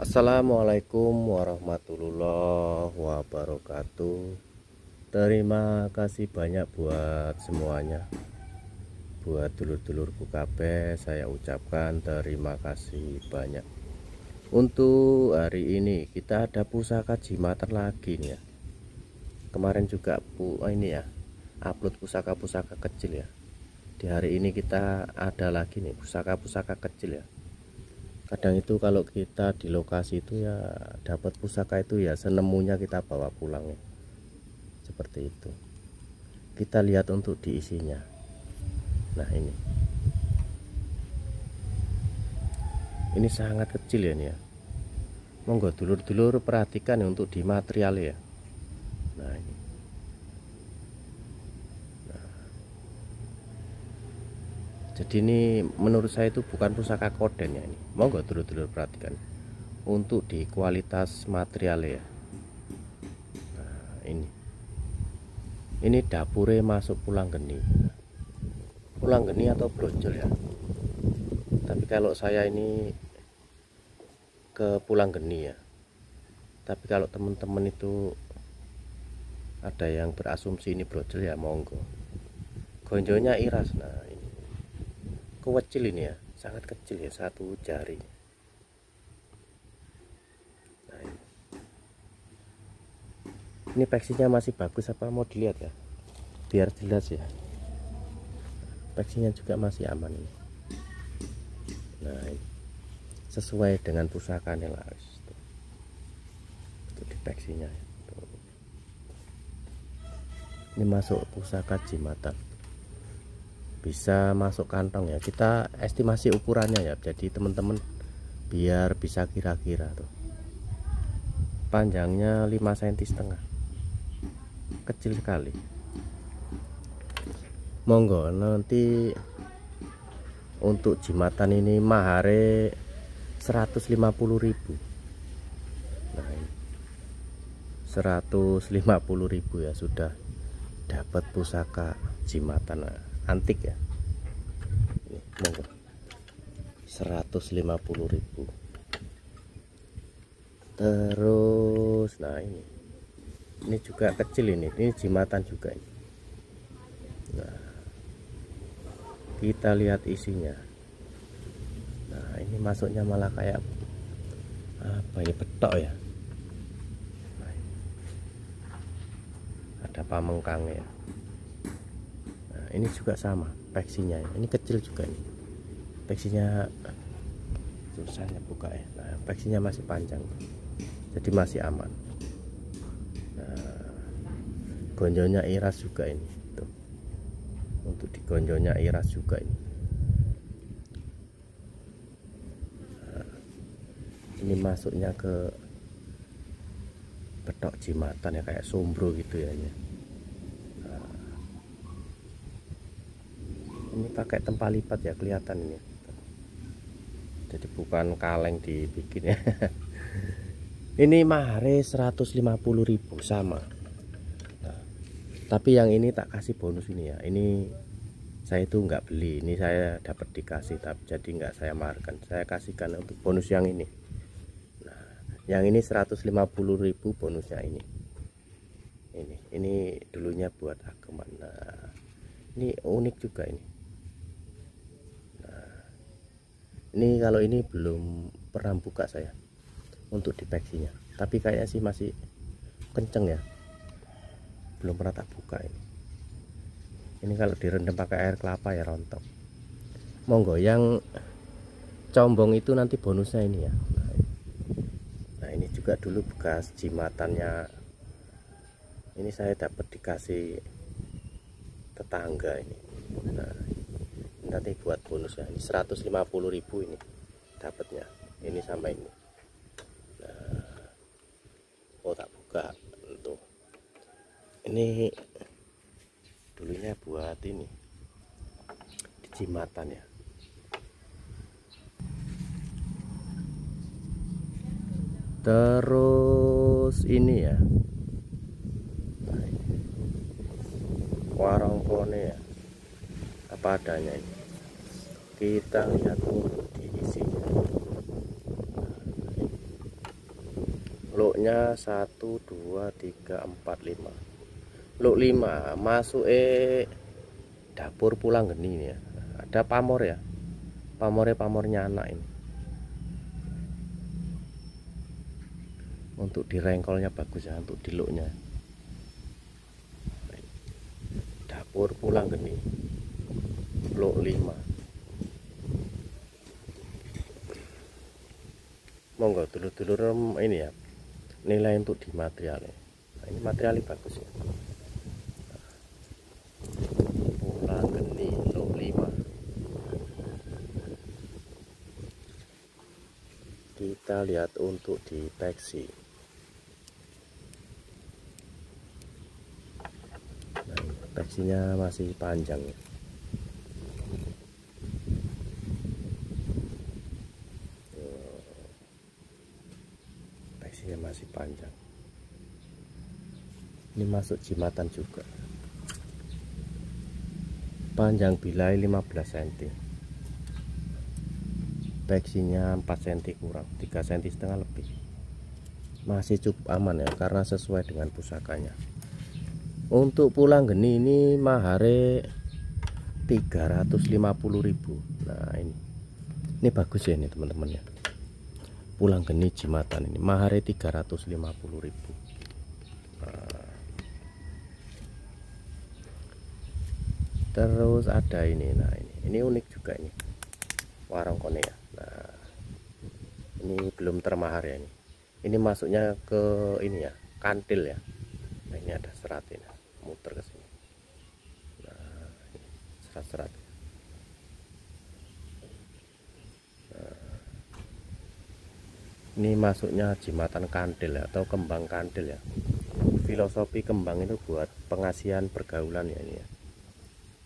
Assalamualaikum warahmatullahi wabarakatuh. Terima kasih banyak buat semuanya. Buat dulur-dulurku kabeh, saya ucapkan terima kasih banyak. Untuk hari ini kita ada pusaka jimatan lagi nih ya. Kemarin juga ini ya, upload pusaka-pusaka kecil ya. Di hari ini kita ada lagi nih pusaka-pusaka kecil ya. Kadang itu kalau kita di lokasi itu ya dapat pusaka itu ya senemunya kita bawa pulang ya. Seperti itu. Kita lihat untuk diisinya. Nah ini sangat kecil ya nih ya. Monggo dulur-dulur perhatikan ya untuk di material ya. Nah ini. Jadi ini menurut saya itu bukan pusaka koden ya ini. Monggo dulur-dulur perhatikan untuk di kualitas material ya. Nah, ini dapure masuk pulang geni. Pulang geni atau brojol ya. Tapi kalau saya ini ke pulang geni ya. Tapi kalau teman-teman itu ada yang berasumsi ini brojol ya monggo. Gonjonya iras. Nah ini kecil ini ya, sangat kecil ya, satu jari. Nah, ini peksinya masih bagus apa mau dilihat ya, biar jelas ya. Peksinya juga masih aman ini. Nah ini sesuai dengan pusakanya lah itu di peksinya. Ini masuk pusaka jimatan, bisa masuk kantong ya. Kita estimasi ukurannya ya, jadi teman-teman biar bisa kira-kira tuh. Panjangnya 5,5 cm, kecil sekali. Monggo nanti untuk jimatan ini mahare 150.000. Nah ini 150.000 ya, sudah dapat pusaka jimatan antik ya. Ini monggo 150.000. Terus nah ini juga kecil ini jimatan juga ini. Nah kita lihat isinya. Nah ini masuknya malah kayak apa ini, petok ya. Nah, ada pamengkangnya. Nah, ini juga sama peksinya, ini kecil juga ini. Peksinya susahnya buka ya. Nah, peksinya masih panjang, jadi masih aman. Nah, gonjonya iras juga ini. Tuh. Untuk di gonjonya iras juga ini. Nah, ini masuknya ke petok jimatan ya, kayak sombro gitu ya. Nah, ini pakai tempat lipat ya, kelihatan ini. Jadi bukan kaleng dibikin ya. Ini mahare 150.000 sama. Nah, tapi yang ini tak kasih bonus ini ya. Ini saya itu nggak beli, ini saya dapat dikasih, tapi jadi nggak saya maharkan. Saya kasihkan untuk bonus yang ini. Nah, yang ini 150.000 bonusnya ini. Ini dulunya buat ageman. Nah, ini unik juga ini. Ini kalau ini belum pernah buka saya untuk di peksinya, tapi kayaknya sih masih kenceng ya, belum pernah tak buka ini kalau direndam pakai air kelapa ya rontok. Monggo yang combong itu nanti bonusnya ini ya. Nah ini juga dulu bekas jimatannya, ini saya dapat dikasih tetangga ini. Nah nanti buat bonusnya ini 150.000 ini dapatnya, ini sama ini. Nah, oh tak buka tuh, ini dulunya buat ini di jimatan ya. Terus ini ya, nah, warongkone ya, apa adanya ini. Kita lihat untuk diisinya. Luknya 1 2 3 4 5. Luk 5 masuk dapur pulang geni ya. Ada pamor ya. Pamornya anak ini. Untuk direngkolnya bagus ya, untuk di luknya. Dapur pulang geni. Luk 5. Monggo dulur-dulur ini ya, nilai untuk di materialnya. Nah, ini materialnya bagus ya. Pulang geni luk 5. Kita lihat untuk di peksi. Nah, peksinya masih panjang ya. Masih panjang. Ini masuk jimatan juga. Panjang bilai 15 cm. Peksinya 4 cm kurang, 3 cm setengah lebih. Masih cukup aman ya, karena sesuai dengan pusakanya. Untuk pulang geni ini mahare 350.000. Nah, ini bagus ya ini teman-teman ya. Pulang geni jimatan ini mahare 350.000. Nah, terus ada ini. Nah, ini unik juga ini warongkone ya. Nah, ini belum termahar ya ini. Ini masuknya ke ini ya, kantil ya. Nah, ini ada serat ini, muter ke sini. Nah, serat-serat. Ini masuknya jimatan kantil ya, atau kembang kantil ya. Filosofi kembang itu buat pengasihan pergaulan ya ini ya.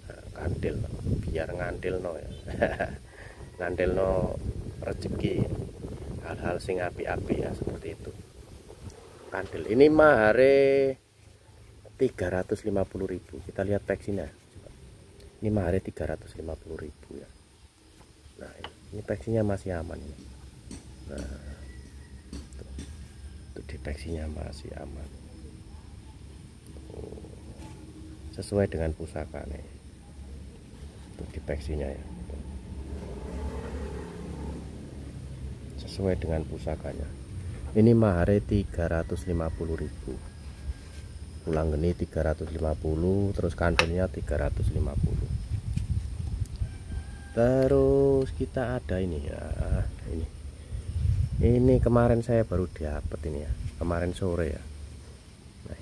Nah, kantil biar ngantil no ya. Ngantil no rezeki, hal-hal sing api-api ya, seperti itu. Kantil ini mahare 350.000. Kita lihat peksinya. Ini mahare 350.000 ya. Nah, ini peksinya masih aman ini. Nah, deteksinya masih aman. Sesuai dengan pusaka nih untuk deteksinya ya, sesuai dengan pusakanya. Ini mahare 350.000, pulang geni 350, terus kantilnya 350. Terus kita ada ini ya, ini kemarin saya baru dapat ini ya, kemarin sore ya. Nah,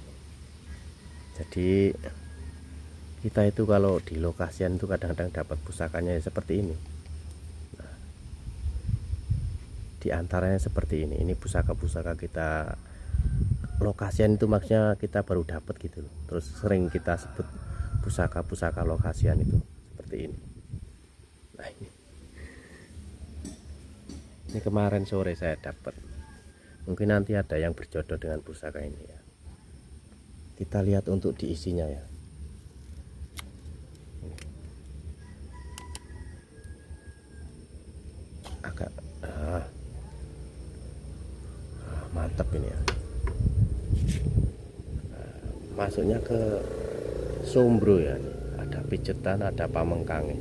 jadi kita itu kalau di lokasian itu kadang-kadang dapat pusakanya seperti ini. Nah, di antaranya seperti ini pusaka-pusaka kita lokasian itu, maksudnya kita baru dapat gitu. Terus sering kita sebut pusaka-pusaka lokasian itu seperti ini. Nah, ini kemarin sore saya dapat. Mungkin nanti ada yang berjodoh dengan pusaka ini ya. Kita lihat untuk diisinya ya. Agak mantap ini ya. Masuknya ke sombro ya. Ada pijetan, ada pamengkange.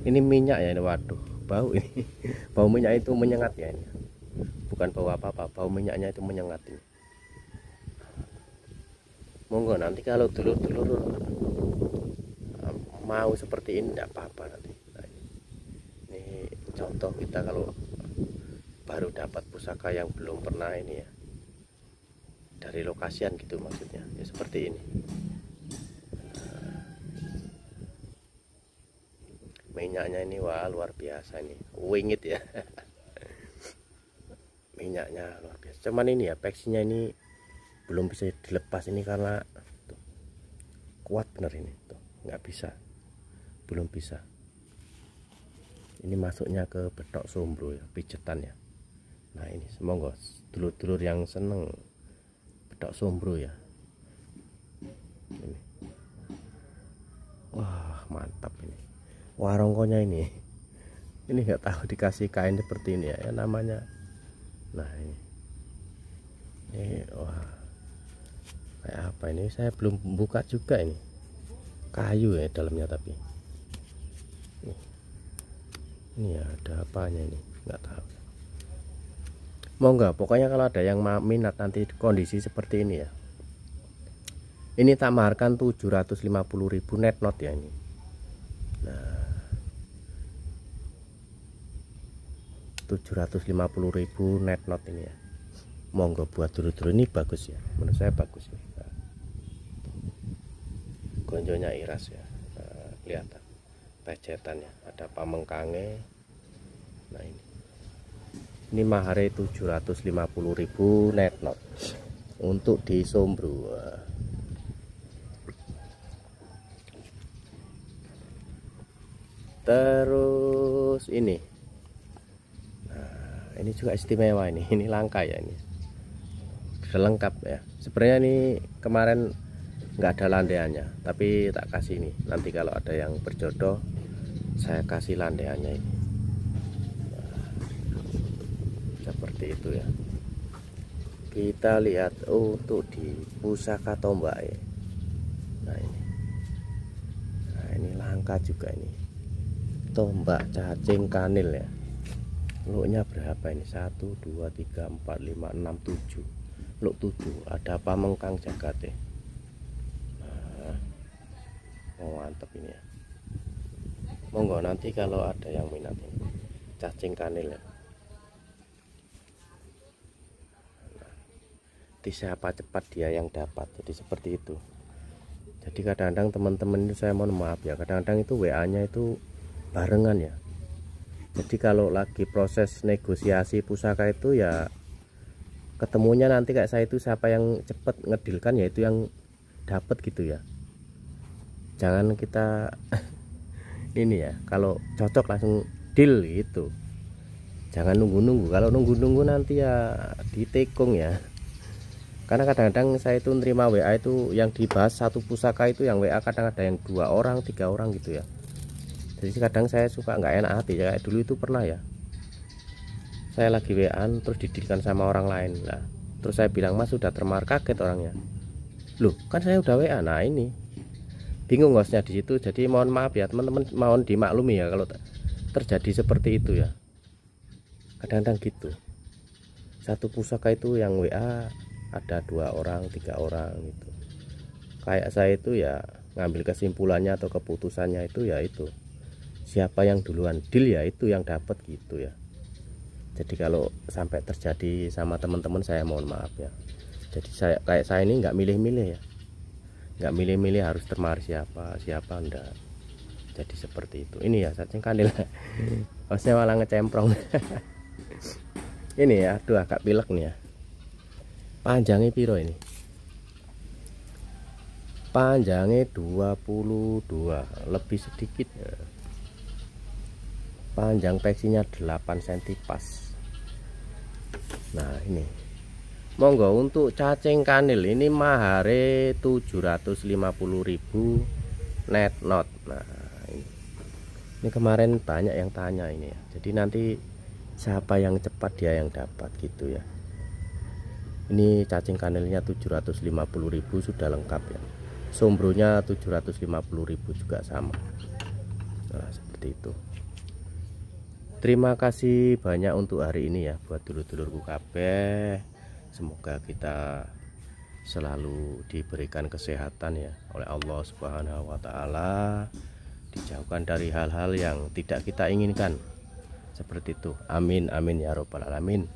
Ini minyak ya ini, waduh, bau ini. Bau minyak itu menyengat ya ini. Bukan bau apa-apa, bau minyaknya itu menyengat ini. Monggo nanti kalau dulur-dulur mau seperti ini tidak apa-apa nanti. Nah, ini contoh kita kalau baru dapat pusaka yang belum pernah ini ya, dari lokasian gitu maksudnya ya, seperti ini. Minyaknya ini wah luar biasa ini, wingit ya. Minyaknya luar biasa. Cuman ini ya peksinya ini belum bisa dilepas ini karena tuh, kuat bener ini tuh, nggak bisa, belum bisa. Ini masuknya ke betok sombro ya, pijetan ya. Nah, ini semoga dulur-dulur yang seneng betok sombro ya. Ini. Wah, mantap ini. Warongkonya ini. Ini nggak tahu dikasih kain seperti ini ya, namanya. Nah, ini. Ini wah, kayak apa ini, saya belum buka juga ini. Kayu ya dalamnya, tapi ini ya ada apanya ini nggak tahu. Mau nggak, pokoknya kalau ada yang minat nanti kondisi seperti ini ya, ini tak maharkan 750.000 net not ya ini. Nah, 750.000 net not ini ya. Monggo buat dulu-dulu, ini bagus ya, menurut saya bagus ya. Nah, gonjonya iras ya, nah, kelihatan pejetannya, ada pamengkange. Nah ini mahare 750.000 net not untuk di Sombro. Terus ini, nah ini juga istimewa ini langka ya, ini sudah lengkap ya. Sebenarnya ini kemarin nggak ada landaiannya, tapi tak kasih ini, nanti kalau ada yang berjodoh saya kasih landaiannya ini. Nah, seperti itu ya. Kita lihat untuk di pusaka tombak ya. Nah ini langka juga ini, tombak cacing kanil ya. Luknya berapa ini? 1 2 3 4 5 6 7. Luk 7, ada pamengkang jagat ya. Nah, mantep ini ya. Monggo nanti kalau ada yang minat ini cacing kanil ya. Nah, siapa cepat dia yang dapat, jadi seperti itu. Jadi kadang-kadang teman-teman itu, saya mohon maaf ya, kadang-kadang itu WA-nya itu barengan ya. Jadi kalau lagi proses negosiasi pusaka itu ya ketemunya nanti kayak saya itu, siapa yang cepet ngedilkan ya itu yang dapat gitu ya. Jangan kita ini ya, kalau cocok langsung deal gitu. Jangan nunggu-nunggu, kalau nunggu-nunggu nanti ya ditekung ya. Karena kadang-kadang saya itu nerima WA itu yang dibahas satu pusaka itu, yang WA kadang ada yang 2 orang 3 orang gitu ya. Jadi kadang saya suka nggak enak hati ya. Kayak dulu itu pernah ya, saya lagi WA-an terus didirikan sama orang lain lah. Terus saya bilang, Mas sudah termar, kaget orangnya. Loh kan saya udah WA. Nah ini bingung hostnya di situ. Jadi mohon maaf ya teman-teman, mohon dimaklumi ya kalau terjadi seperti itu ya. Kadang-kadang gitu, satu pusaka itu yang WA ada 2 orang 3 orang gitu. Kayak saya itu ya ngambil kesimpulannya atau keputusannya itu ya itu, siapa yang duluan deal ya itu yang dapat gitu ya. Jadi kalau sampai terjadi sama teman-teman, saya mohon maaf ya. Jadi kayak saya ini nggak milih-milih ya, nggak milih-milih harus termar siapa enggak. Jadi seperti itu. Ini ya cacing kanil. Hostnya malah ngecemprong. Ini ya, aduh agak pilek nih ya. Panjangnya piro ini? Panjangnya 22, lebih sedikit ya. Panjang peksinya 8 cm pas. Nah ini monggo untuk cacing kanil ini mahare 750.000 net not. Nah ini kemarin banyak yang tanya ini ya. Jadi nanti siapa yang cepat dia yang dapat gitu ya. Ini cacing kanilnya 750.000 sudah lengkap ya. Sombronya 750.000 juga sama. Nah seperti itu. Terima kasih banyak untuk hari ini ya, buat dulur-dulurku kabeh. Semoga kita selalu diberikan kesehatan ya oleh Allah Subhanahu wa Ta'ala, dijauhkan dari hal-hal yang tidak kita inginkan seperti itu. Amin amin ya robbal alamin.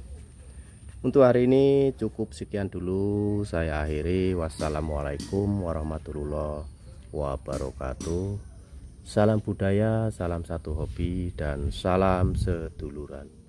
Untuk hari ini cukup sekian dulu, saya akhiri. Wassalamualaikum warahmatullahi wabarakatuh. Salam budaya, salam satu hobi, dan salam seduluran.